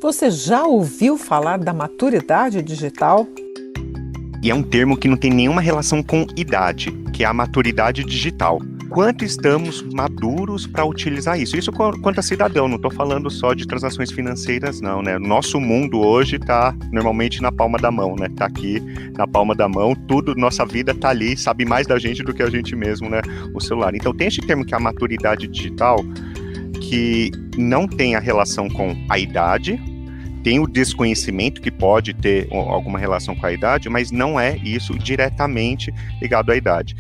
Você já ouviu falar da maturidade digital? E é um termo que não tem nenhuma relação com idade, que é a maturidade digital. Quanto estamos maduros para utilizar isso? Isso quanto a cidadão, não estou falando só de transações financeiras não, né? Nosso mundo hoje está normalmente na palma da mão, né? Está aqui na palma da mão, tudo, nossa vida está ali, sabe mais da gente do que a gente mesmo, né? O celular. Então tem esse termo que é a maturidade digital, que não tem a relação com a idade, tem o desconhecimento que pode ter alguma relação com a idade, mas não é isso diretamente ligado à idade.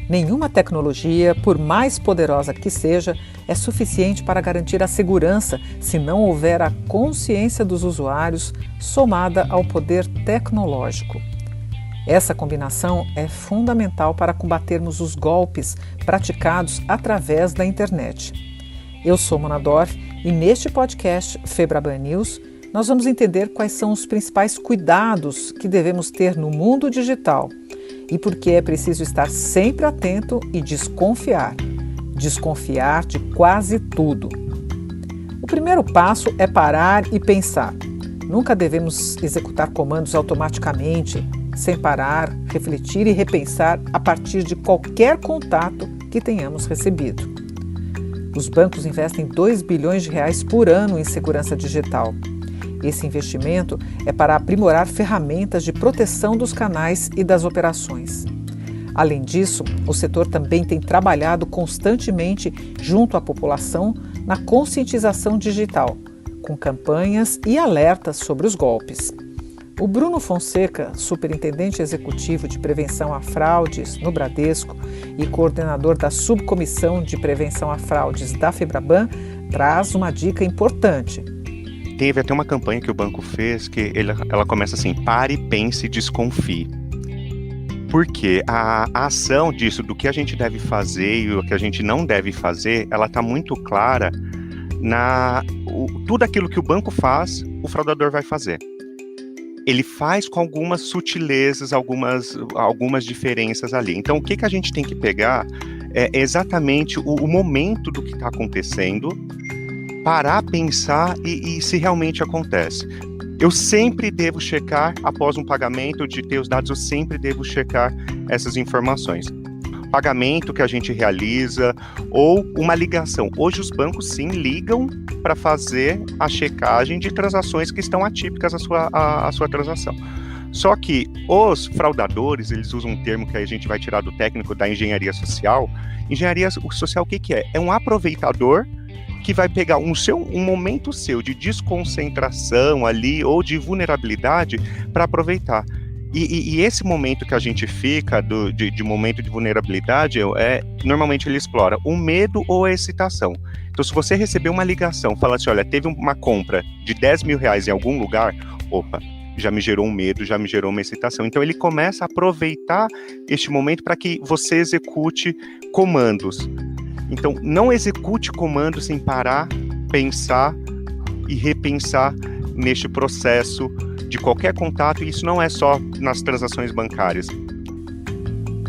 Nenhuma tecnologia, por mais poderosa que seja, é suficiente para garantir a segurança se não houver a consciência dos usuários somada ao poder tecnológico. Essa combinação é fundamental para combatermos os golpes praticados através da internet. Eu sou Mona Dorf e neste podcast Febraban News nós vamos entender quais são os principais cuidados que devemos ter no mundo digital e por que é preciso estar sempre atento e desconfiar. Desconfiar de quase tudo. O primeiro passo é parar e pensar. Nunca devemos executar comandos automaticamente, sem parar, refletir e repensar a partir de qualquer contato que tenhamos recebido. Os bancos investem 2 bilhões de reais por ano em segurança digital. Esse investimento é para aprimorar ferramentas de proteção dos canais e das operações. Além disso, o setor também tem trabalhado constantemente junto à população na conscientização digital, com campanhas e alertas sobre os golpes. O Bruno Fonseca, superintendente executivo de prevenção a fraudes no Bradesco e coordenador da subcomissão de prevenção a fraudes da Febraban, traz uma dica importante. Teve até uma campanha que o banco fez que ela começa assim: pare, pense, desconfie. Porque a ação disso, do que a gente deve fazer e o que a gente não deve fazer, ela está muito clara tudo aquilo que o banco faz, o fraudador vai fazer. Ele faz com algumas sutilezas, algumas diferenças ali. Então, o que a gente tem que pegar é exatamente o momento do que está acontecendo, parar, pensar e se realmente acontece. Eu sempre devo checar, após um pagamento de ter os dados, eu sempre devo checar essas informações. Pagamento que a gente realiza ou uma ligação. Hoje os bancos sim ligam para fazer a checagem de transações que estão atípicas à sua transação. Só que os fraudadores, eles usam um termo que a gente vai tirar do técnico da engenharia social. Engenharia social o que é? É um aproveitador que vai pegar um momento seu de desconcentração ali ou de vulnerabilidade para aproveitar. E esse momento que a gente fica de momento de vulnerabilidade normalmente ele explora o medo ou a excitação. Então, se você receber uma ligação, fala assim, olha, teve uma compra de 10 mil reais em algum lugar, opa, já me gerou um medo, já me gerou uma excitação. Então, ele começa a aproveitar este momento para que você execute comandos. Então, não execute comandos sem parar, pensar e repensar neste processo de qualquer contato, e isso não é só nas transações bancárias.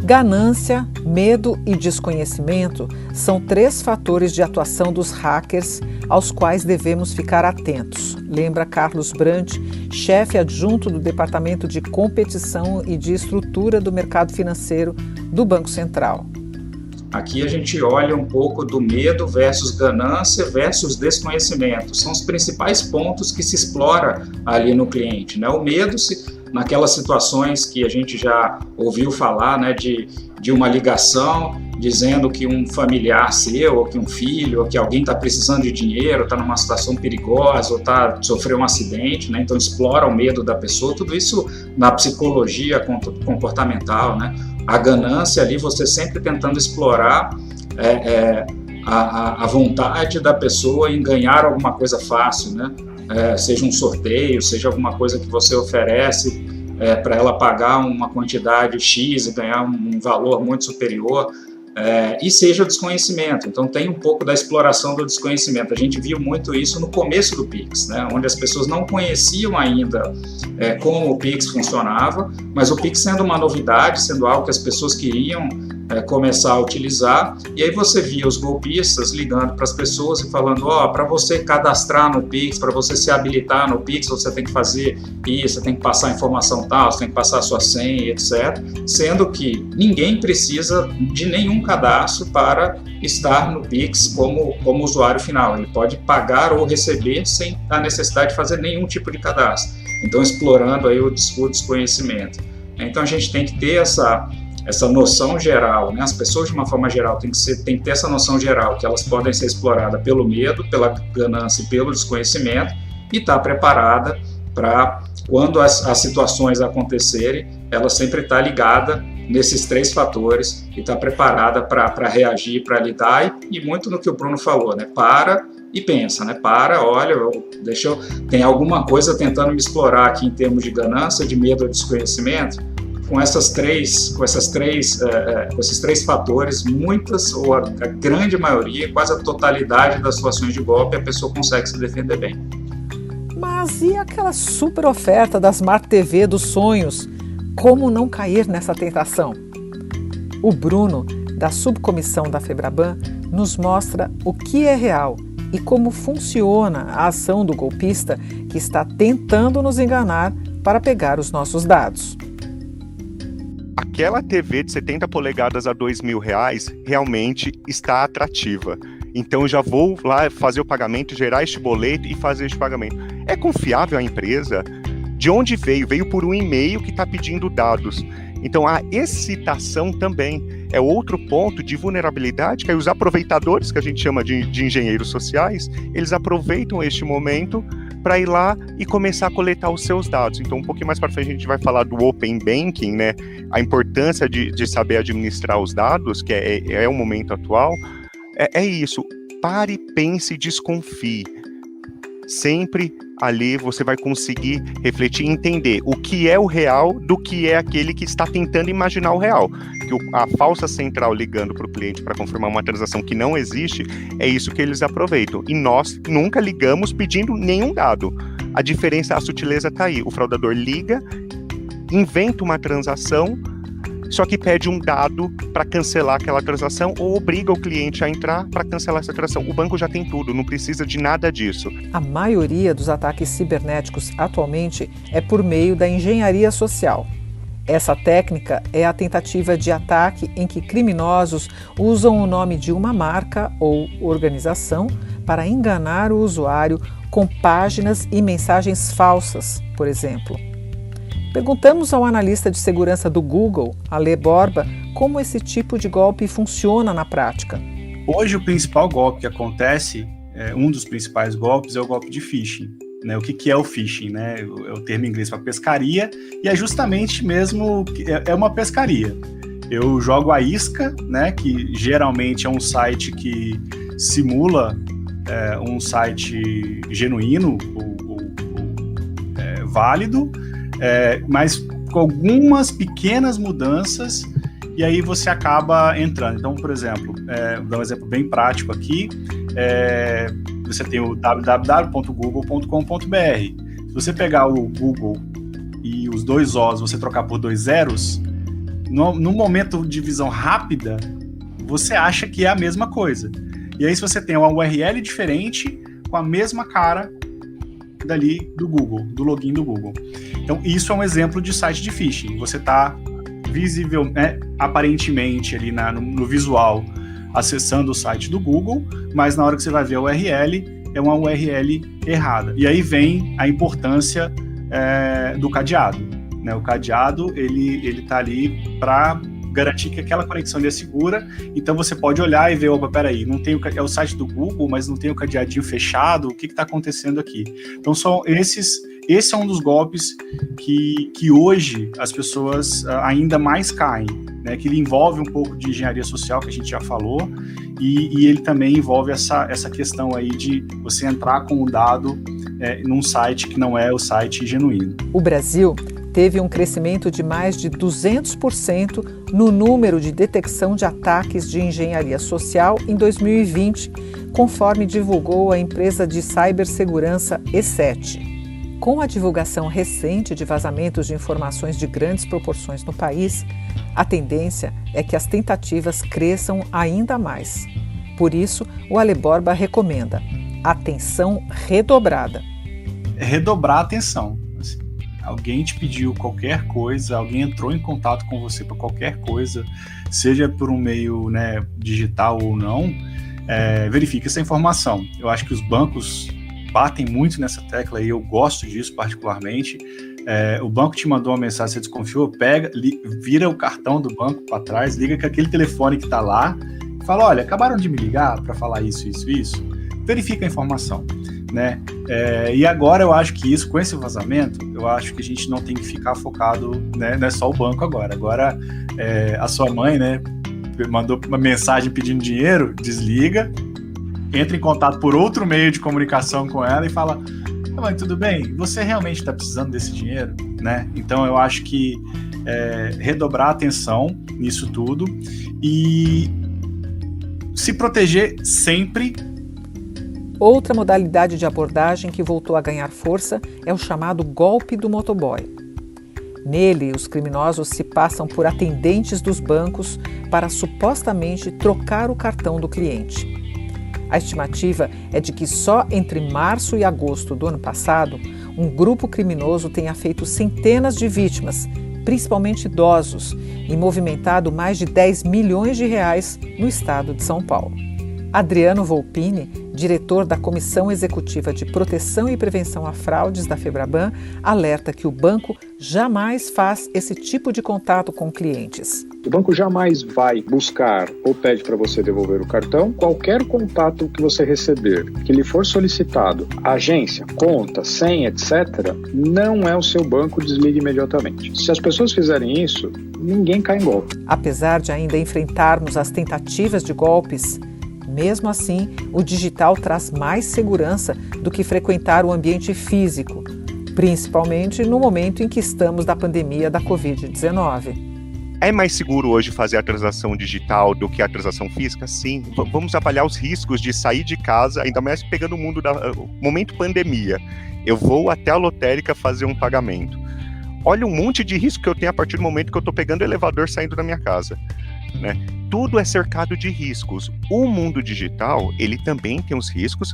Ganância, medo e desconhecimento são 3 fatores de atuação dos hackers aos quais devemos ficar atentos, lembra Carlos Brant, chefe adjunto do Departamento de Competição e de Estrutura do Mercado Financeiro do Banco Central. Aqui a gente olha um pouco do medo versus ganância versus desconhecimento. São os principais pontos que se explora ali no cliente, né? O medo, naquelas situações que a gente já ouviu falar, né, de uma ligação dizendo que um familiar seu, ou que um filho, ou que alguém está precisando de dinheiro, está numa situação perigosa, ou sofreu um acidente, né? Então explora o medo da pessoa, tudo isso na psicologia comportamental, né? A ganância ali, você sempre tentando explorar a vontade da pessoa em ganhar alguma coisa fácil, né? Seja um sorteio, seja alguma coisa que você oferece para ela pagar uma quantidade X e ganhar um valor muito superior, e seja o desconhecimento. Então tem um pouco da exploração do desconhecimento. A gente viu muito isso no começo do Pix, né? Onde as pessoas não conheciam ainda como o Pix funcionava, mas o Pix sendo uma novidade, sendo algo que as pessoas queriam começar a utilizar, e aí você via os golpistas ligando para as pessoas e falando, para você cadastrar no Pix, para você se habilitar no Pix, você tem que fazer isso, você tem que passar a informação tal, você tem que passar a sua senha, etc. Sendo que ninguém precisa de nenhum cadastro para estar no Pix como usuário final. Ele pode pagar ou receber sem a necessidade de fazer nenhum tipo de cadastro. Então, explorando aí o desconhecimento. Então, a gente tem que ter essa noção geral, né? As pessoas, de uma forma geral, têm que ter essa noção geral que elas podem ser exploradas pelo medo, pela ganância e pelo desconhecimento, e estar preparada para, quando as situações acontecerem, ela sempre estar ligada nesses 3 fatores e estar preparada para reagir, para lidar, e muito no que o Bruno falou, né? Para e pensa, né? Olha, tem alguma coisa tentando me explorar aqui em termos de ganância, de medo ou desconhecimento. Com esses três fatores, muitas, ou a grande maioria, quase a totalidade das situações de golpe, a pessoa consegue se defender bem. Mas e aquela super oferta da Smart TV dos sonhos? Como não cair nessa tentação? O Bruno, da subcomissão da Febraban, nos mostra o que é real e como funciona a ação do golpista que está tentando nos enganar para pegar os nossos dados. Aquela TV de 70 polegadas a R$2.000 realmente está atrativa. Então já vou lá fazer o pagamento, gerar este boleto e fazer este pagamento. É confiável a empresa? De onde veio? Veio por um e-mail que está pedindo dados. Então a excitação também é outro ponto de vulnerabilidade, que aí os aproveitadores, que a gente chama de engenheiros sociais, eles aproveitam este momento para ir lá e começar a coletar os seus dados. Então, um pouquinho mais para frente, a gente vai falar do Open Banking, né? A importância de saber administrar os dados, que é o momento atual. É isso. Pare, pense e desconfie. Sempre ali você vai conseguir refletir e entender o que é o real do que é aquele que está tentando imaginar o real. Que a falsa central ligando para o cliente para confirmar uma transação que não existe, é isso que eles aproveitam. E nós nunca ligamos pedindo nenhum dado. A diferença, a sutileza está aí. O fraudador liga, inventa uma transação, só que pede um dado para cancelar aquela transação ou obriga o cliente a entrar para cancelar essa transação. O banco já tem tudo, não precisa de nada disso. A maioria dos ataques cibernéticos atualmente é por meio da engenharia social. Essa técnica é a tentativa de ataque em que criminosos usam o nome de uma marca ou organização para enganar o usuário com páginas e mensagens falsas, por exemplo. Perguntamos ao analista de segurança do Google, Ale Borba, como esse tipo de golpe funciona na prática. Hoje o principal golpe que acontece, um dos principais golpes é o golpe de phishing. Né? O que é o phishing? Né? É o termo em inglês para pescaria, e é justamente mesmo, é uma pescaria. Eu jogo a isca, né, que geralmente é um site que simula um site genuíno ou válido, mas com algumas pequenas mudanças, e aí você acaba entrando. Então, por exemplo, vou dar um exemplo bem prático aqui, você tem o www.google.com.br. Se você pegar o Google e os 2 O's, você trocar por 2 zeros, no momento de visão rápida, você acha que é a mesma coisa. E aí se você tem uma URL diferente, com a mesma cara dali do Google, do login do Google. Então, isso é um exemplo de site de phishing. Você está aparentemente ali no visual acessando o site do Google, mas na hora que você vai ver a URL, é uma URL errada. E aí vem a importância do cadeado. Né? O cadeado, ele tá ali para garantir que aquela conexão é segura, então você pode olhar e ver, opa, peraí, é o site do Google, mas não tem o cadeadinho fechado, o que está acontecendo aqui? Então esse é um dos golpes que hoje as pessoas ainda mais caem, né? Que ele envolve um pouco de engenharia social, que a gente já falou, e ele também envolve essa questão aí de você entrar com o dado num site que não é o site genuíno. O Brasil teve um crescimento de mais de 200% no número de detecção de ataques de engenharia social em 2020, conforme divulgou a empresa de cibersegurança E7. Com a divulgação recente de vazamentos de informações de grandes proporções no país, a tendência é que as tentativas cresçam ainda mais. Por isso, o Ale Borba recomenda atenção redobrada. Redobrar a atenção. Assim, alguém te pediu qualquer coisa, alguém entrou em contato com você por qualquer coisa, seja por um meio, né, digital ou não, verifique essa informação. Eu acho que os bancos batem muito nessa tecla e eu gosto disso particularmente. O banco te mandou uma mensagem, você desconfiou, pega, vira o cartão do banco para trás, liga com aquele telefone que está lá, fala, olha, acabaram de me ligar para falar isso, verifica a informação, né? E agora eu acho que isso, com esse vazamento, eu acho que a gente não tem que ficar focado, né, não é só o banco agora a sua mãe, né, mandou uma mensagem pedindo dinheiro, desliga, entra em contato por outro meio de comunicação com ela e fala, mãe, tudo bem? Você realmente está precisando desse dinheiro? Né? Então eu acho que redobrar a atenção nisso tudo e se proteger sempre. Outra modalidade de abordagem que voltou a ganhar força é o chamado golpe do motoboy. Nele, os criminosos se passam por atendentes dos bancos para supostamente trocar o cartão do cliente. A estimativa é de que só entre março e agosto do ano passado, um grupo criminoso tenha feito centenas de vítimas, principalmente idosos, e movimentado mais de 10 milhões de reais no estado de São Paulo. Adriano Volpini, diretor da Comissão Executiva de Proteção e Prevenção a Fraudes da Febraban, alerta que o banco jamais faz esse tipo de contato com clientes. O banco jamais vai buscar ou pede para você devolver o cartão. Qualquer contato que você receber, que lhe for solicitado, agência, conta, senha, etc., não é o seu banco, desligue imediatamente. Se as pessoas fizerem isso, ninguém cai em golpe. Apesar de ainda enfrentarmos as tentativas de golpes, mesmo assim, o digital traz mais segurança do que frequentar o ambiente físico, principalmente no momento em que estamos na pandemia da Covid-19. É mais seguro hoje fazer a transação digital do que a transação física? Sim. Vamos avaliar os riscos de sair de casa, ainda mais pegando o momento pandemia. Eu vou até a lotérica fazer um pagamento. Olha um monte de risco que eu tenho a partir do momento que eu estou pegando o elevador saindo da minha casa, né? Tudo é cercado de riscos. O mundo digital, ele também tem os riscos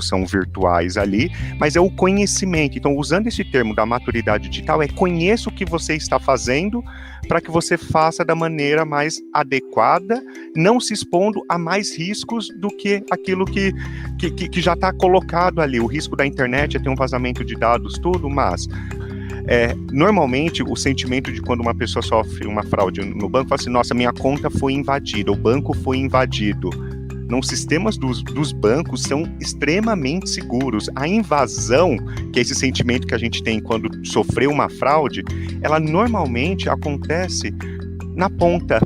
são virtuais ali, mas é o conhecimento. Então, usando esse termo da maturidade digital, conheça o que você está fazendo para que você faça da maneira mais adequada, não se expondo a mais riscos do que aquilo que já está colocado ali. O risco da internet é ter um vazamento de dados, tudo, mas... normalmente o sentimento de quando uma pessoa sofre uma fraude no banco, fala assim, nossa, minha conta foi invadida, o banco foi invadido. Não, os sistemas dos bancos são extremamente seguros. A invasão, que é esse sentimento que a gente tem quando sofreu uma fraude, ela normalmente acontece na ponta.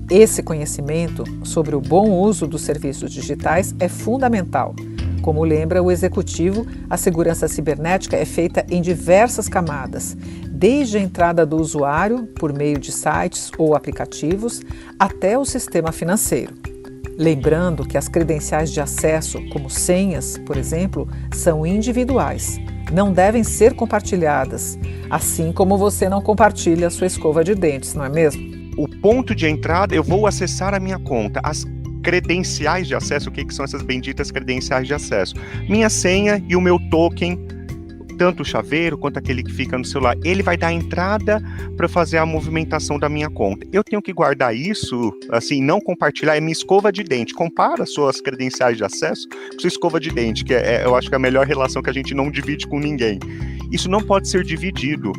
Esse conhecimento sobre o bom uso dos serviços digitais é fundamental. Como lembra o executivo, a segurança cibernética é feita em diversas camadas, desde a entrada do usuário, por meio de sites ou aplicativos, até o sistema financeiro. Lembrando que as credenciais de acesso, como senhas, por exemplo, são individuais, não devem ser compartilhadas, assim como você não compartilha a sua escova de dentes, não é mesmo? O ponto de entrada, eu vou acessar a minha conta. As credenciais de acesso, o que são essas benditas credenciais de acesso? Minha senha e o meu token, tanto o chaveiro quanto aquele que fica no celular, ele vai dar a entrada para fazer a movimentação da minha conta. Eu tenho que guardar isso, assim, não compartilhar, é minha escova de dente. Compara suas credenciais de acesso com sua escova de dente, que eu acho que é a melhor relação que a gente não divide com ninguém. Isso não pode ser dividido.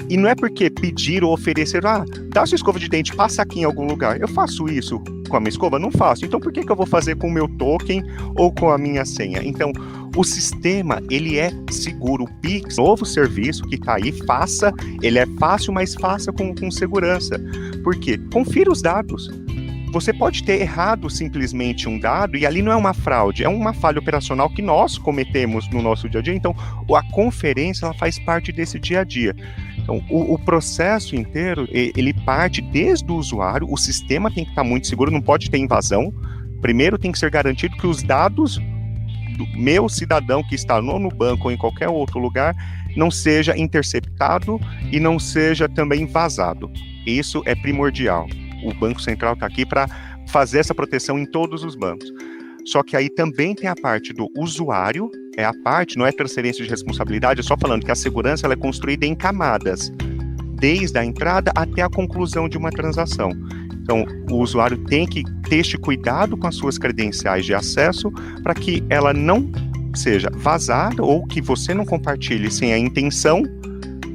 E não é porque pedir ou oferecer, dá sua escova de dente, passa aqui em algum lugar. Eu faço isso com a minha escova? Não faço. Então por que eu vou fazer com o meu token ou com a minha senha? Então, o sistema, ele é seguro. O Pix, novo serviço que está aí, faça. Ele é fácil, mas faça com segurança. Por quê? Confira os dados. Você pode ter errado simplesmente um dado e ali não é uma fraude, é uma falha operacional que nós cometemos no nosso dia a dia. Então, a conferência, ela faz parte desse dia a dia. Então, o processo inteiro, ele parte desde o usuário, o sistema tem que estar muito seguro, não pode ter invasão. Primeiro tem que ser garantido que os dados do meu cidadão que está no banco ou em qualquer outro lugar não seja interceptado e não seja também vazado. Isso é primordial. O Banco Central está aqui para fazer essa proteção em todos os bancos. Só que aí também tem a parte do usuário, não é transferência de responsabilidade, é só falando que a segurança ela é construída em camadas, desde a entrada até a conclusão de uma transação. Então, o usuário tem que ter este cuidado com as suas credenciais de acesso para que ela não seja vazada ou que você não compartilhe sem a intenção.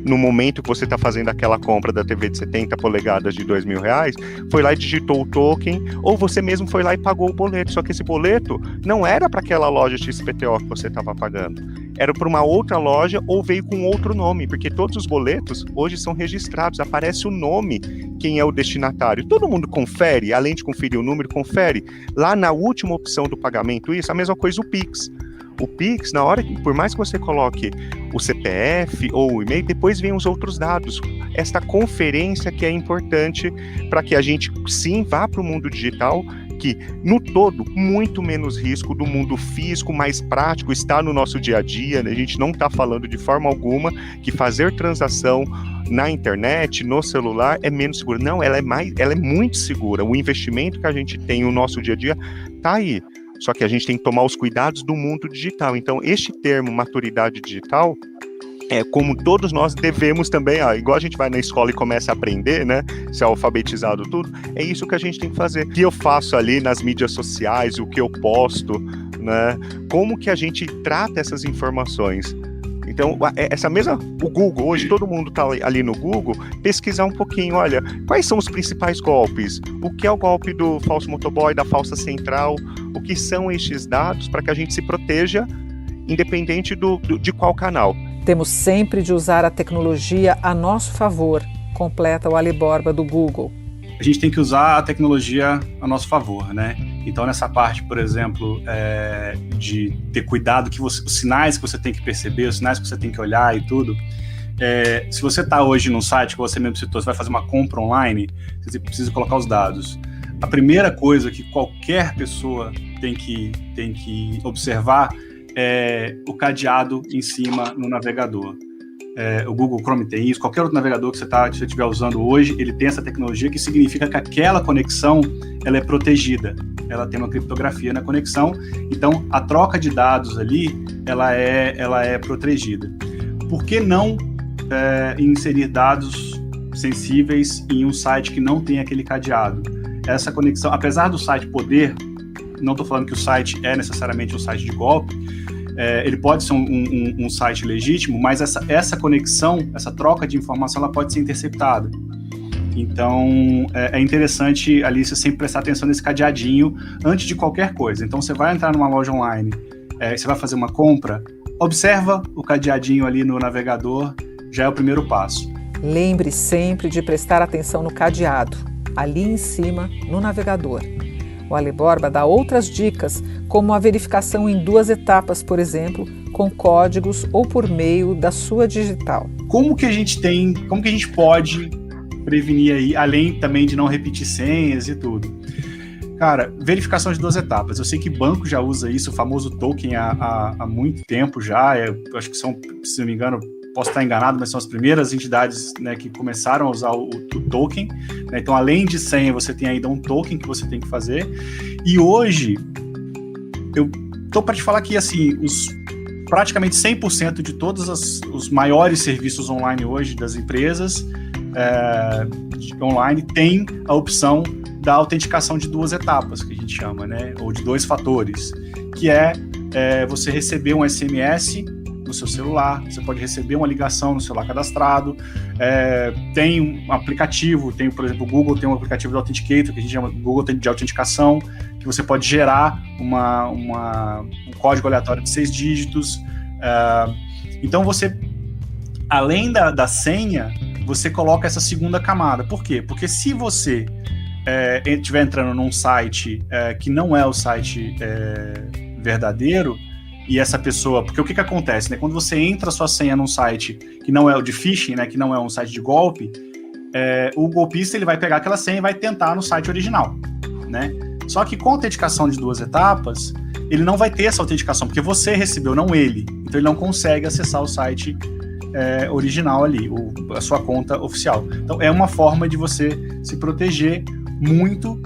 No momento que você está fazendo aquela compra da TV de 70 polegadas de R$2.000, foi lá e digitou o token, ou você mesmo foi lá e pagou o boleto. Só que esse boleto não era para aquela loja XPTO que você estava pagando. Era para uma outra loja ou veio com outro nome, porque todos os boletos hoje são registrados, aparece o nome, quem é o destinatário. Todo mundo confere, além de conferir o número, confere. Lá na última opção do pagamento, isso, a mesma coisa o Pix. O Pix, na hora que, por mais que você coloque o CPF ou o e-mail, depois vem os outros dados. Esta conferência que é importante para que a gente, sim, vá para o mundo digital, que, no todo, muito menos risco do mundo físico, mais prático, está no nosso dia a dia, né? A gente não está falando de forma alguma que fazer transação na internet, no celular, é menos seguro. Não, ela é muito segura. O investimento que a gente tem no nosso dia a dia está aí. Só que a gente tem que tomar os cuidados do mundo digital. Então, este termo, maturidade digital, como todos nós devemos também, igual a gente vai na escola e começa a aprender, né, ser alfabetizado tudo, é isso que a gente tem que fazer. O que eu faço ali nas mídias sociais, o que eu posto, né, como que a gente trata essas informações. Então, o Google, hoje todo mundo está ali no Google, pesquisar um pouquinho, olha, quais são os principais golpes? O que é o golpe do falso motoboy, da falsa central? O que são estes dados para que a gente se proteja, independente de qual canal? Temos sempre de usar a tecnologia a nosso favor, completa o Ali Borba do Google. A gente tem que usar a tecnologia a nosso favor, né? Então, nessa parte, por exemplo, de ter cuidado, os sinais que você tem que perceber, os sinais que você tem que olhar e tudo. Se você está hoje num site que você mesmo citou, você vai fazer uma compra online, você precisa colocar os dados. A primeira coisa que qualquer pessoa tem que observar é o cadeado em cima no navegador. O Google Chrome tem isso, qualquer outro navegador que você estiver usando hoje, ele tem essa tecnologia que significa que aquela conexão ela é protegida, ela tem uma criptografia na conexão, então a troca de dados ali ela é protegida. Por que não inserir dados sensíveis em um site que não tem aquele cadeado? Essa conexão, apesar do site poder, não estou falando que o site é necessariamente um site de golpe, ele pode ser um site legítimo, mas essa conexão, essa troca de informação, ela pode ser interceptada. Então, é interessante ali você sempre prestar atenção nesse cadeadinho antes de qualquer coisa. Então, você vai entrar numa loja online, você vai fazer uma compra, observa o cadeadinho ali no navegador, já é o primeiro passo. Lembre sempre de prestar atenção no cadeado, ali em cima, no navegador. O Ali Borba dá outras dicas, como a verificação em 2 etapas, por exemplo, com códigos ou por meio da sua digital. Como que a gente pode prevenir aí, além também de não repetir senhas e tudo? Cara, verificação de 2 etapas. Eu sei que banco já usa isso, o famoso token há muito tempo já. Eu acho que são, se não me engano, posso estar enganado, mas são as primeiras entidades, né, que começaram a usar o token, né? Então, além de senha, você tem ainda um token que você tem que fazer. E hoje, eu tô para te falar que assim, praticamente 100% de todos os maiores serviços online hoje das empresas online tem a opção da autenticação de 2 etapas, que a gente chama, né? Ou de 2 fatores, que é você receber um SMS no seu celular, você pode receber uma ligação no celular cadastrado, tem um aplicativo, por exemplo, o Google tem um aplicativo de Authenticator, que a gente chama Google de autenticação, que você pode gerar um código aleatório de 6 dígitos. Então você, além da senha, você coloca essa segunda camada. Por quê? Porque se você estiver entrando num site que não é o site verdadeiro, e essa pessoa, porque o que acontece, né? Quando você entra a sua senha num site que não é o de phishing, né? Que não é um site de golpe, o golpista ele vai pegar aquela senha e vai tentar no site original, né? Só que com a autenticação de 2 etapas, ele não vai ter essa autenticação, porque você recebeu, não ele. Então ele não consegue acessar o site original ali, a sua conta oficial. Então é uma forma de você se proteger muito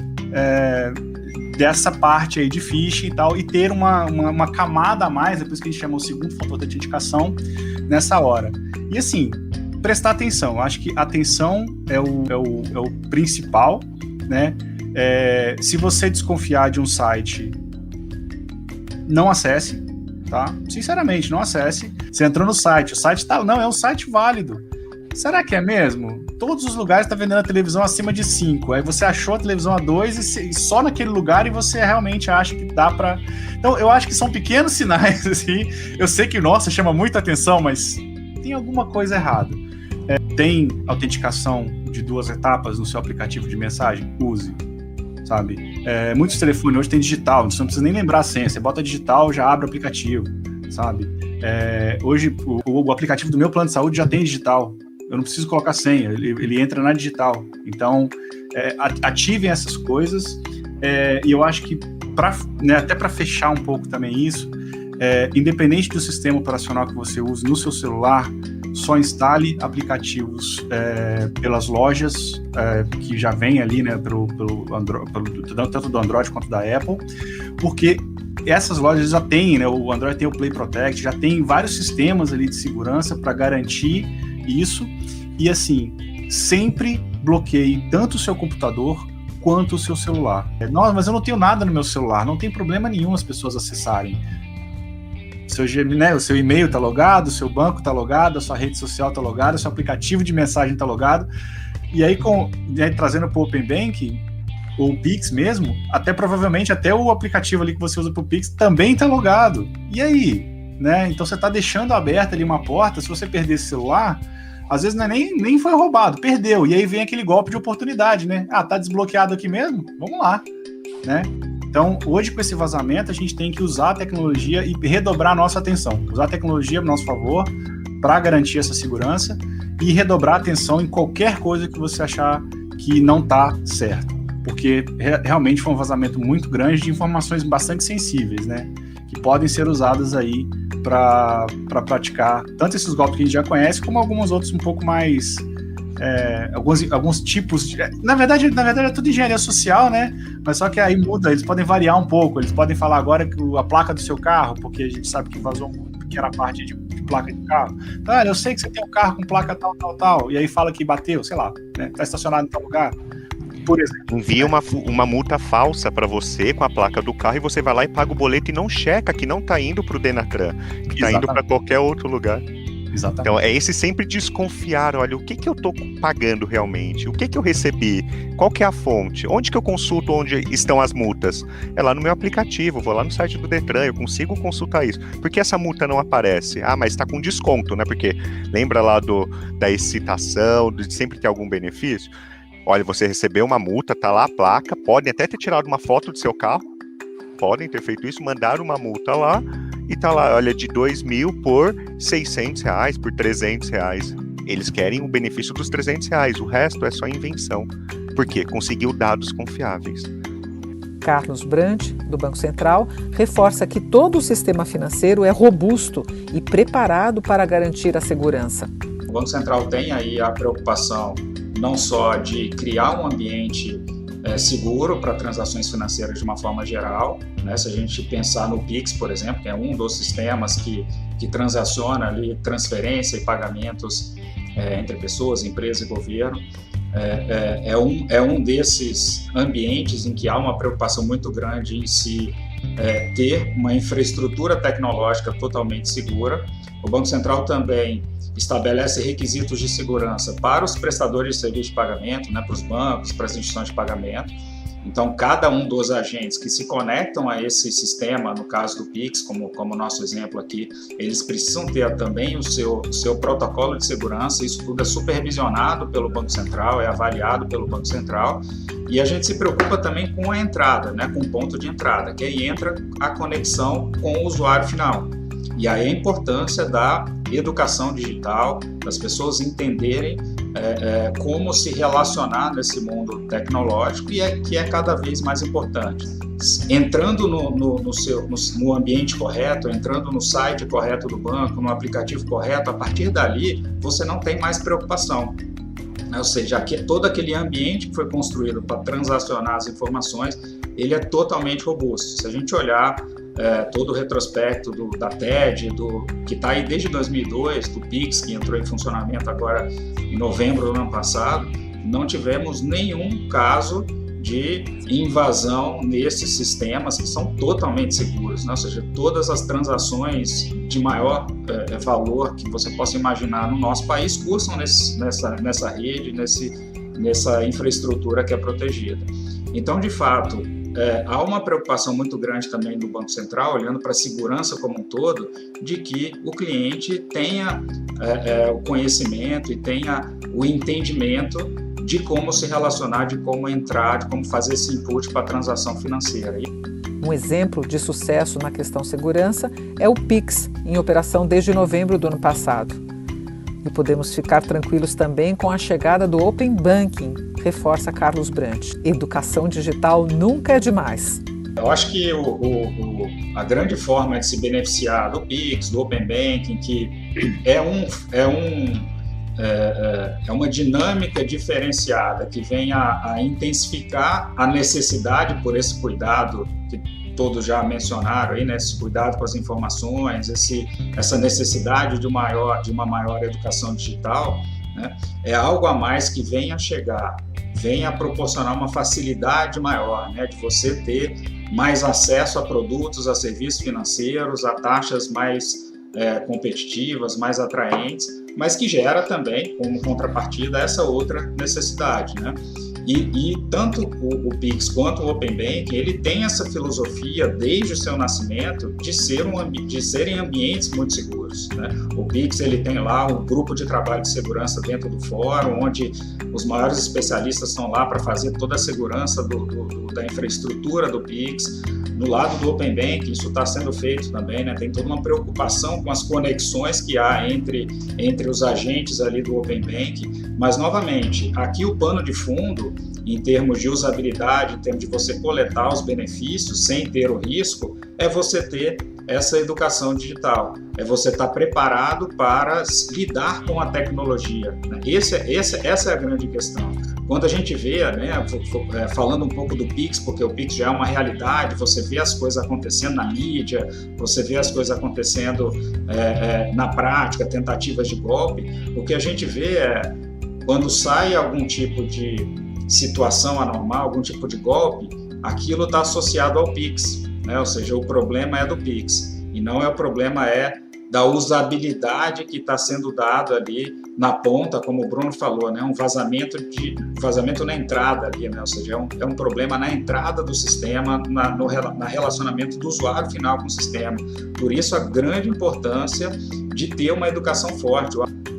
dessa parte aí de phishing e tal, e ter uma camada a mais, depois que a gente chama o segundo fator de autenticação, nessa hora. E assim, prestar atenção. Eu acho que atenção é o principal, né? Se você desconfiar de um site, não acesse, tá? Sinceramente, não acesse. Você entrou no site, o site tá... Não, é um site válido. Será que é mesmo? Todos os lugares estão vendendo a televisão acima de 5. Aí você achou a televisão a 2 e só naquele lugar, e você realmente acha que dá pra... Então, eu acho que são pequenos sinais, assim. Eu sei que, nossa, chama muita atenção, mas tem alguma coisa errada. Tem autenticação de 2 etapas no seu aplicativo de mensagem? Use, sabe? Muitos telefones hoje tem digital, você não precisa nem lembrar a senha. Você bota digital, já abre o aplicativo, sabe? Hoje, o aplicativo do meu plano de saúde já tem digital. Eu não preciso colocar senha, ele entra na digital. Então, ativem essas coisas. E eu acho que, até para fechar um pouco também isso, independente do sistema operacional que você use no seu celular, só instale aplicativos pelas lojas que já vem ali, né, tanto do Android quanto da Apple, porque essas lojas já têm, né, o Android tem o Play Protect, já tem vários sistemas ali de segurança para garantir isso. E assim, sempre bloqueie tanto o seu computador quanto o seu celular. Nossa, mas eu não tenho nada no meu celular. Não tem problema nenhum as pessoas acessarem. O seu e-mail está logado, o seu banco está logado, a sua rede social está logada, o seu aplicativo de mensagem está logado. E aí, trazendo para o Open Banking, ou o Pix mesmo, provavelmente até o aplicativo ali que você usa para o Pix também está logado. E aí? Né? Então você está deixando aberta ali uma porta. Se você perder esse celular, às vezes não nem foi roubado, perdeu. E aí vem aquele golpe de oportunidade, né? Tá desbloqueado aqui mesmo? Vamos lá, né? Então, hoje com esse vazamento, a gente tem que usar a tecnologia e redobrar a nossa atenção. Usar a tecnologia a nosso favor para garantir essa segurança e redobrar a atenção em qualquer coisa que você achar que não está certo. Porque realmente foi um vazamento muito grande de informações bastante sensíveis, né? Que podem ser usadas aí para praticar tanto esses golpes que a gente já conhece, como alguns outros um pouco mais... alguns tipos de... Na verdade é tudo engenharia social, né? Mas só que aí muda, eles podem variar um pouco. Eles podem falar agora que a placa do seu carro, porque a gente sabe que vazou uma pequena parte de placa de carro. Então, eu sei que você tem um carro com placa tal, e aí fala que bateu, sei lá, né? Tá estacionado em tal lugar, por exemplo. Envia uma multa falsa para você com a placa do carro, e você vai lá e paga o boleto e não checa que não tá indo pro Denatran, que tá indo para qualquer outro lugar. Exatamente. Então, é esse sempre desconfiar, olha, o que eu tô pagando realmente? O que eu recebi? Qual que é a fonte? Onde que eu consulto onde estão as multas? É lá no meu aplicativo, vou lá no site do Detran, eu consigo consultar isso. Por que essa multa não aparece? Mas está com desconto, né? Porque lembra lá da excitação, de sempre ter algum benefício? Olha, você recebeu uma multa, tá lá a placa, podem até ter tirado uma foto do seu carro, podem ter feito isso, mandaram uma multa lá, e tá lá, olha, de 2.000 por R$600, por R$300. Eles querem o benefício dos R$300, o resto é só invenção. Por quê? Conseguiu dados confiáveis. Carlos Brant, do Banco Central, reforça que todo o sistema financeiro é robusto e preparado para garantir a segurança. O Banco Central tem aí a preocupação não só de criar um ambiente seguro para transações financeiras de uma forma geral, né? Se a gente pensar no Pix, por exemplo, que é um dos sistemas que transaciona ali transferência e pagamentos entre pessoas, empresa e governo, é um desses ambientes em que há uma preocupação muito grande em se ter uma infraestrutura tecnológica totalmente segura. O Banco Central também estabelece requisitos de segurança para os prestadores de serviço de pagamento, né, para os bancos, para as instituições de pagamento. Então, cada um dos agentes que se conectam a esse sistema, no caso do Pix, como nosso exemplo aqui, eles precisam ter também o seu protocolo de segurança. Isso tudo é supervisionado pelo Banco Central, é avaliado pelo Banco Central. E a gente se preocupa também com a entrada, né, com o ponto de entrada, que aí entra a conexão com o usuário final. E aí a importância da educação digital, das pessoas entenderem como se relacionar nesse mundo tecnológico e que é cada vez mais importante. Entrando no ambiente correto, entrando no site correto do banco, no aplicativo correto, a partir dali você não tem mais preocupação. Ou seja, todo aquele ambiente que foi construído para transacionar as informações, ele é totalmente robusto. Se a gente olhar todo o retrospecto da TED, que está aí desde 2002, do Pix, que entrou em funcionamento agora em novembro do ano passado, não tivemos nenhum caso de invasão nesses sistemas que são totalmente seguros, né? Ou seja, todas as transações de maior valor que você possa imaginar no nosso país cursam nessa rede, nessa infraestrutura que é protegida. Então, de fato, há uma preocupação muito grande também do Banco Central, olhando para a segurança como um todo, de que o cliente tenha o conhecimento e tenha o entendimento de como se relacionar, de como entrar, de como fazer esse input para a transação financeira. Um exemplo de sucesso na questão segurança é o Pix, em operação desde novembro do ano passado. E podemos ficar tranquilos também com a chegada do Open Banking, reforça Carlos Brant. Educação digital nunca é demais. Eu acho que a grande forma de se beneficiar do Pix, do Open Banking, que é uma dinâmica diferenciada que vem a intensificar a necessidade por esse cuidado que todos já mencionaram aí, né? Esse cuidado com as informações, essa necessidade de uma maior educação digital, né? É algo a mais que vem a proporcionar uma facilidade maior, né? De você ter mais acesso a produtos, a serviços financeiros, a taxas mais competitivas, mais atraentes, mas que gera também, como contrapartida, essa outra necessidade, né? E tanto o Pix quanto o Open Banking, ele tem essa filosofia desde o seu nascimento de serem ambientes muito seguros, né? O Pix, ele tem lá um grupo de trabalho de segurança dentro do fórum, onde os maiores especialistas estão lá para fazer toda a segurança da infraestrutura do Pix. No lado do Open Banking, isso está sendo feito também, né? Tem toda uma preocupação com as conexões que há entre os agentes ali do Open Banking, mas, novamente, aqui o pano de fundo, em termos de usabilidade, em termos de você coletar os benefícios sem ter o risco, é você ter essa educação digital, é você estar preparado para lidar com a tecnologia, né? Essa é a grande questão. Quando a gente vê, né, falando um pouco do Pix, porque o Pix já é uma realidade, você vê as coisas acontecendo na mídia, você vê as coisas acontecendo na prática, tentativas de golpe, o que a gente vê é, quando sai algum tipo de situação anormal, algum tipo de golpe, aquilo está associado ao Pix, né? Ou seja, o problema é do Pix, e não é o problema da usabilidade que está sendo dado ali na ponta, como o Bruno falou, né? Um vazamento na entrada ali, né? Ou seja, é um problema na entrada do sistema, no relacionamento do usuário final com o sistema. Por isso, a grande importância de ter uma educação forte.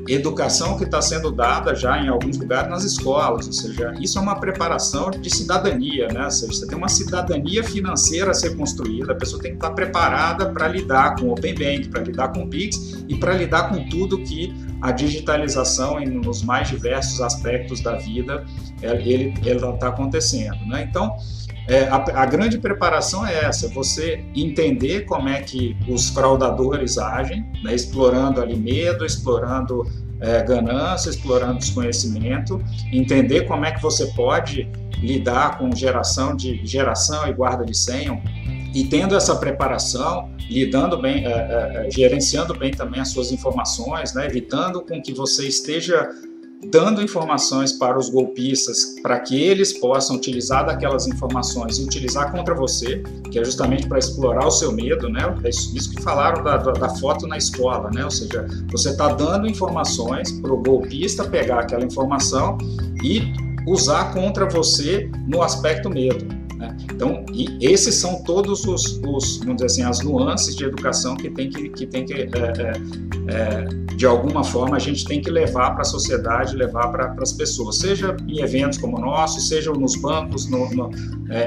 Educação que está sendo dada já em alguns lugares nas escolas, ou seja, isso é uma preparação de cidadania, né? Ou seja, você tem uma cidadania financeira a ser construída, a pessoa tem que estar preparada para lidar com o Open Bank, para lidar com o Pix e para lidar com tudo que a digitalização nos mais diversos aspectos da vida ele está acontecendo, né? Então, a grande preparação é essa, você entender como é que os fraudadores agem, né, explorando ali medo, explorando ganância, explorando desconhecimento, entender como é que você pode lidar com geração e guarda de senha, e tendo essa preparação, lidando bem, gerenciando bem também as suas informações, né, evitando com que você esteja dando informações para os golpistas, para que eles possam utilizar daquelas informações e utilizar contra você, que é justamente para explorar o seu medo, né? É isso que falaram da foto na escola, né? Ou seja, você está dando informações para o golpista pegar aquela informação e usar contra você no aspecto medo, né? Então, esses são todos vamos dizer assim, as nuances de educação que tem que de alguma forma a gente tem que levar para a sociedade, levar para as pessoas, seja em eventos como o nosso, seja nos bancos,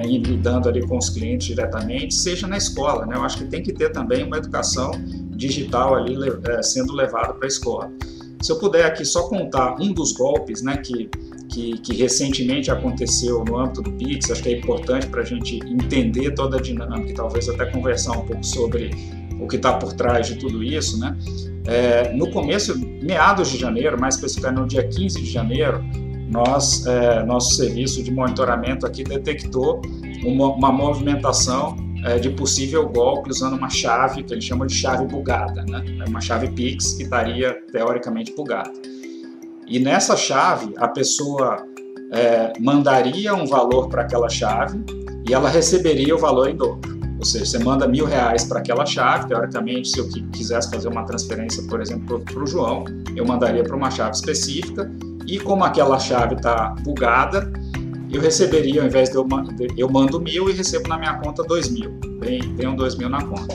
lidando ali com os clientes diretamente, seja na escola, né? Eu acho que tem que ter também uma educação digital ali sendo levada para a escola. Se eu puder aqui só contar um dos golpes, né, que recentemente aconteceu no âmbito do Pix, acho que é importante para a gente entender toda a dinâmica e talvez até conversar um pouco sobre o que está por trás de tudo isso, né? No começo, meados de janeiro, mais especificamente no dia 15 de janeiro, nosso serviço de monitoramento aqui detectou uma movimentação de possível golpe usando uma chave que eles chamam de chave bugada, né? Uma chave Pix que estaria teoricamente bugada. E nessa chave, a pessoa mandaria um valor para aquela chave e ela receberia o valor em dobro. Ou seja, você manda R$1.000 para aquela chave, teoricamente, se eu quisesse fazer uma transferência, por exemplo, para o João, eu mandaria para uma chave específica e como aquela chave está bugada, eu receberia, ao invés de eu mando 1.000 e recebo na minha conta 2.000. Vem um 2.000 na conta.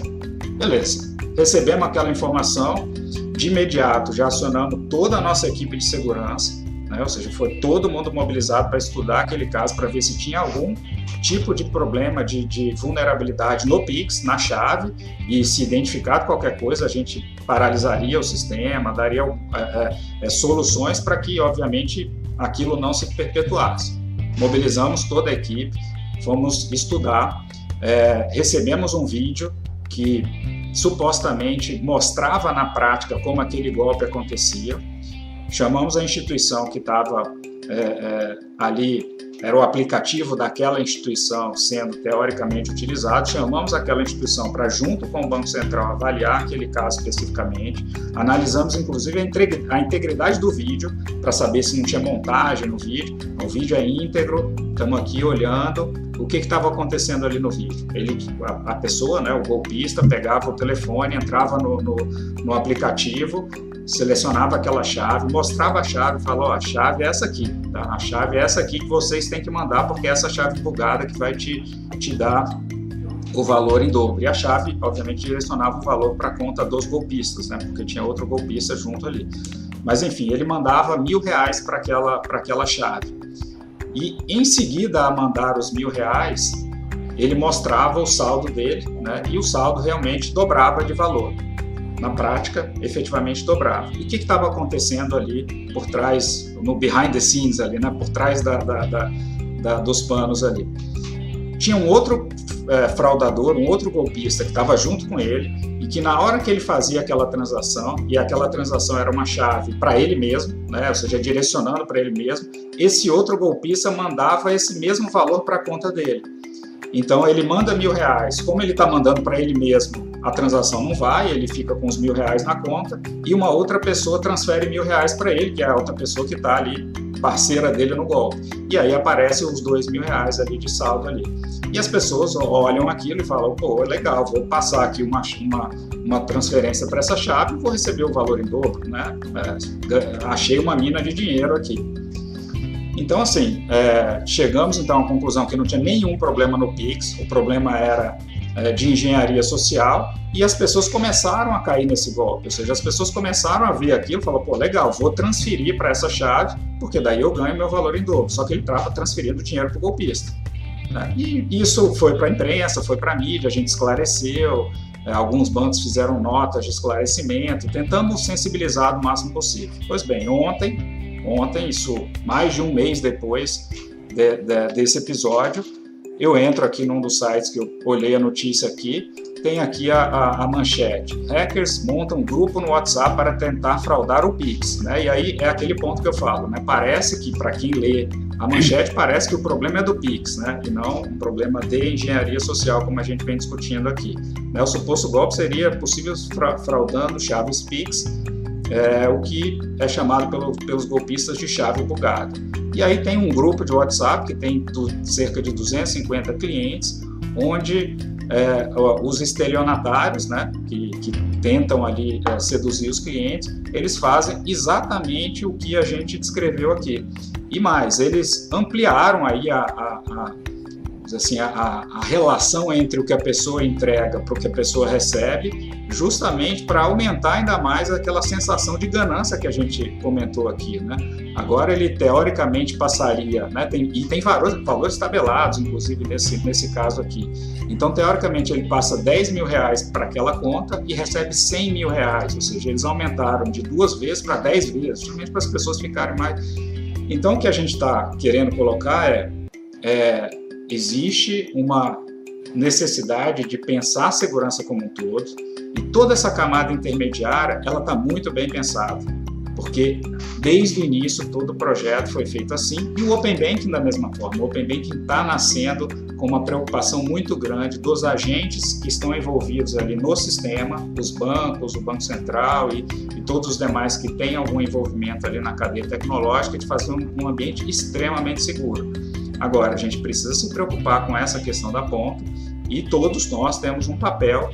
Beleza. Recebemos aquela informação, de imediato já acionamos toda a nossa equipe de segurança, né? Ou seja, foi todo mundo mobilizado para estudar aquele caso, para ver se tinha algum tipo de problema de vulnerabilidade no Pix, na chave, e se identificar qualquer coisa, a gente paralisaria o sistema, daria soluções para que, obviamente, aquilo não se perpetuasse. Mobilizamos toda a equipe, fomos estudar, recebemos um vídeo que supostamente mostrava na prática como aquele golpe acontecia. Chamamos a instituição que estava ali, era o aplicativo daquela instituição sendo teoricamente utilizado, chamamos aquela instituição para, junto com o Banco Central, avaliar aquele caso especificamente, analisamos inclusive a integridade do vídeo, para saber se não tinha montagem no vídeo. O vídeo é íntegro, estamos aqui olhando o que estava acontecendo ali no vídeo. A pessoa, né, o golpista, pegava o telefone, entrava no aplicativo, selecionava aquela chave, mostrava a chave e falava: a chave é essa aqui, tá? A chave é essa aqui que vocês têm que mandar, porque é essa chave bugada que vai te dar o valor em dobro. E a chave, obviamente, direcionava o valor para a conta dos golpistas, né? Porque tinha outro golpista junto ali. Mas, enfim, ele mandava R$1.000 para aquela chave. E, em seguida a mandar os R$1.000, ele mostrava o saldo dele, né? E o saldo realmente dobrava de valor. Na prática, efetivamente dobrava. E o que estava acontecendo ali por trás, no behind the scenes ali, né? Por trás dos panos ali? Tinha um outro fraudador, um outro golpista que estava junto com ele e que na hora que ele fazia aquela transação, e aquela transação era uma chave para ele mesmo, né? Ou seja, direcionando para ele mesmo, esse outro golpista mandava esse mesmo valor para a conta dele. Então ele manda R$1.000, como ele está mandando para ele mesmo, a transação não vai, ele fica com os R$1.000 na conta e uma outra pessoa transfere R$1.000 para ele, que é a outra pessoa que está ali, parceira dele no golpe. E aí aparece os R$2.000 ali de saldo ali. E as pessoas olham aquilo e falam: pô, é legal, vou passar aqui uma transferência para essa chave e vou receber o valor em dobro, né? Achei uma mina de dinheiro aqui. Então, assim, chegamos então à conclusão que não tinha nenhum problema no Pix, o problema era de engenharia social, e as pessoas começaram a cair nesse golpe, ou seja, as pessoas começaram a ver aquilo e falaram: pô, legal, vou transferir para essa chave, porque daí eu ganho meu valor em dobro, só que ele estava transferindo dinheiro para o golpista. Né? E isso foi para a imprensa, foi para a mídia, a gente esclareceu, alguns bancos fizeram notas de esclarecimento, tentamos sensibilizar o máximo possível. Pois bem, ontem, isso mais de um mês depois desse episódio, eu entro aqui num dos sites que eu olhei a notícia aqui, tem aqui a manchete: hackers montam um grupo no WhatsApp para tentar fraudar o Pix, né? E aí é aquele ponto que eu falo, né? Parece que, para quem lê a manchete, parece que o problema é do Pix, né? E não um problema de engenharia social, como a gente vem discutindo aqui, né? O suposto golpe seria possível fraudando chaves Pix, o que é chamado pelos golpistas de chave bugada. E aí tem um grupo de WhatsApp que tem cerca de 250 clientes, onde os estelionatários, né, que tentam ali seduzir os clientes, eles fazem exatamente o que a gente descreveu aqui. E mais, eles ampliaram aí assim, a relação entre o que a pessoa entrega para o que a pessoa recebe, justamente para aumentar ainda mais aquela sensação de ganância que a gente comentou aqui, né? Agora ele teoricamente passaria, né? Tem valores tabelados, inclusive nesse caso aqui. Então, teoricamente, ele passa R$10 mil para aquela conta e recebe R$100 mil, ou seja, eles aumentaram de 2 vezes para 10 vezes, justamente para as pessoas ficarem mais... Então, o que a gente está querendo colocar existe uma necessidade de pensar a segurança como um todo, e toda essa camada intermediária, ela está muito bem pensada, porque desde o início todo o projeto foi feito assim, e o Open Banking da mesma forma. O Open Banking está nascendo com uma preocupação muito grande dos agentes que estão envolvidos ali no sistema, os bancos, o Banco Central e todos os demais que têm algum envolvimento ali na cadeia tecnológica, de fazer um ambiente extremamente seguro. Agora, a gente precisa se preocupar com essa questão da ponta, e todos nós temos um papel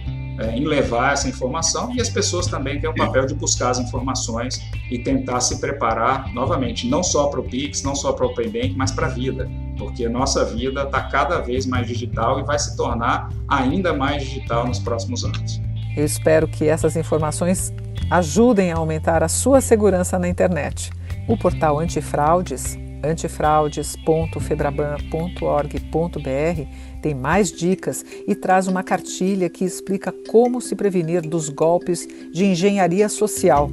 em levar essa informação, e as pessoas também têm o papel de buscar as informações e tentar se preparar novamente, não só para o Pix, não só para o Open Banking, mas para a vida, porque a nossa vida está cada vez mais digital e vai se tornar ainda mais digital nos próximos anos. Eu espero que essas informações ajudem a aumentar a sua segurança na internet. O portal Antifraudes, antifraudes.febraban.org.br, tem mais dicas e traz uma cartilha que explica como se prevenir dos golpes de engenharia social,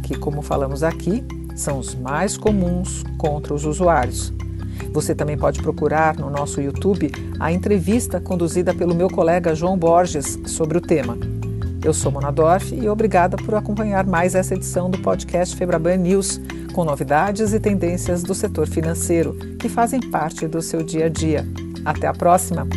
que, como falamos aqui, são os mais comuns contra os usuários. Você também pode procurar no nosso YouTube a entrevista conduzida pelo meu colega João Borges sobre o tema. Eu sou Mona Dorf e obrigada por acompanhar mais essa edição do podcast Febraban News, com novidades e tendências do setor financeiro que fazem parte do seu dia a dia. Até a próxima!